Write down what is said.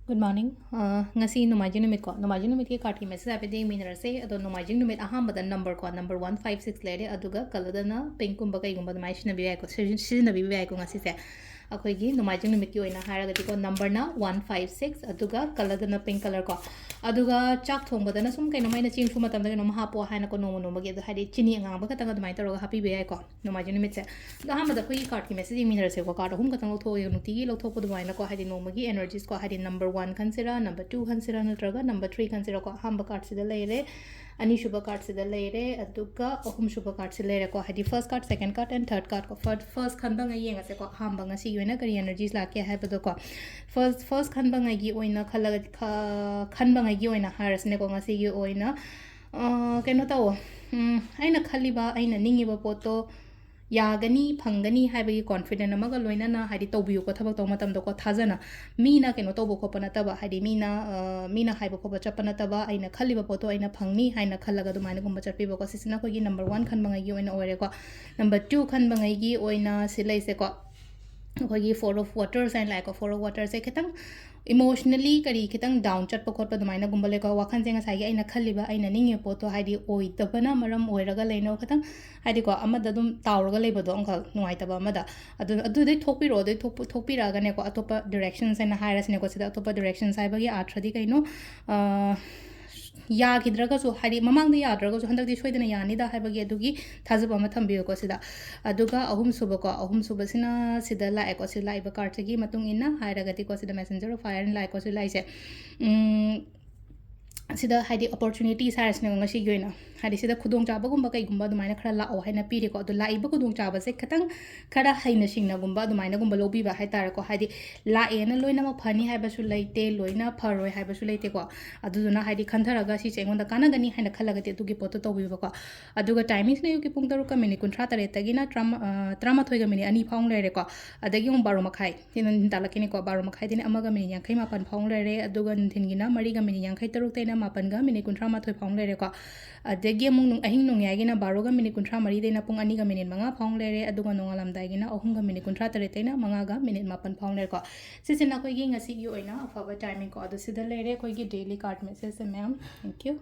Good morning. Ngasi Nomajing numit ko. Nomajing numit ki card ki message ape ding minera se ado Nomajing numit aham bada number ko number 156 lere aduga kalada na pink kumba kai gumba mai shina bi ko shina bi ko ngasi se akoi gi Nomajing numit ki oina hara ga ko number na 156 aduga kalada na pink color ko aduga chak thong bada na sum kai nomai na ching fu matam da no ha po ha na ko no no gi hadi chini nga ba ka tanga mai taro happy bi ko Nomajing numit se aham bada koi card ki message minera se ko card hum ka tang lo tho yo nuti gi lo tho ko mai na ko hadi no magi energies ko hadi number 1 consider number 2 consider natraga number 3 consider ko hamba card sida leire ani shuba card sida leire aduga ahum shuba card sida leire ko hadi first card second card and third card ko first khanba nga yenga se ko hamba nga si yoina kari energies la ke ha bado ko first khanba nga gi oina khalaga khanba nga gi oina haras ne ko nga si gi oina keno tawo aina khaliba aina ningi ba poto यागनी फंगनी हाइबगी confident अमगा लोइना हाइदि तौबियो को थबक तौ मतम दको थाजना मीना केनो तौबो खोप नतबा हाइदि मीना हाइबो खोप चप नतबा आइना खलिबा पोतो आइना फंगनी हाइना खलगा दुमाइना गुम्बा चपिबो को सिसिना कोगी नंबर 1 खनबंगाई ओइना ओरे को नंबर 2 खनबंगाई गी ओइना सिलाइसे को कोगी 4 of waters and like 4 of water से खतंग इमोशनली करी खतंग डाउन चटप खोप दुमाइना गुम्बा लेको वाखन जेंगा सागी आइना खलिबा आइना निंगे पोतो हाइदि ओइ तबना मरम ओइरगा लेनो खतंग हाइदि को अमदा दुम तावरगा लेबदो अंकल नुआइतबा अमदा अदुदे थोपिरो दे थोपिरागने को अतोपा डायरेक्शंस एंड हाइरसने को सिदा अतोपा डायरेक्शंस हाइबगी आथ्रदि कैनो यागिद्रगसु हाइदि ममांगदि याद्रगसु हंदकदि सोइदना यानिदा हाइबगी अदुगी थाजबा अमा थंबियो को सिदा अदुगा अहुम सुबसिना सिदा लाए को सिदा लाइबा कार्डगी मतुंग इना हाइरगति को सिदा मैसेंजर ऑफ फायर लाइक को सिदा लाइसे सिदा हाइदि अपॉर्चुनिटीज हाइरसने ngasi goina हाइदि सिदा खुदोंग चाबा गुम्बा कै गुम्बा दुमाइना खरा लाओ हाइना पीरे को अदु लाइबा खुदोंग चाबा से खतंग खरा हाइना सिंगना गुम्बा दुमाइना गुम्बा लोबीबा हाइ तार को हाइदि लाएना लोइना म फनी हाइबसु लाइते लोइना फरोय हाइबसु लाइते को अदुना हाइदि खंथरगा सि चेंगोंदा कानागनी हाइना खलगति अदुगी पोतो तौबिबा को अदुगा टाइमिंग्स ने युकी पुंग तरुक का मिनिट 38 तगिना ट्रामा थोइगा मिनिट अनि फाउंग लेरे को अदगी उम 12 मखाइ तिन तालकिने को 12 मखाइ दिन अमगा मिनिट यांखै मापन फाउंग लेरे अदुगा निथिनगिना मरिगा मिनिट यांखै तरुक तैना मापनगा मिनिट 38 फाउंग लेरे को अदगी अमुंग अहिंग नुंग यागिना 12 गा मिनिट 38 देना पुंग अनि गा मिनिट 5 फाउंग लेरे अदुगा नोंगालमदाइगिना अहुम गा मिनिट 38 तैना 5 गा मिनिट 5 फाउंग लेरे को सिसिना कोइगी ngasi gi oina afaba timing ko adu sida lere koigi daily card message se ma'am thank you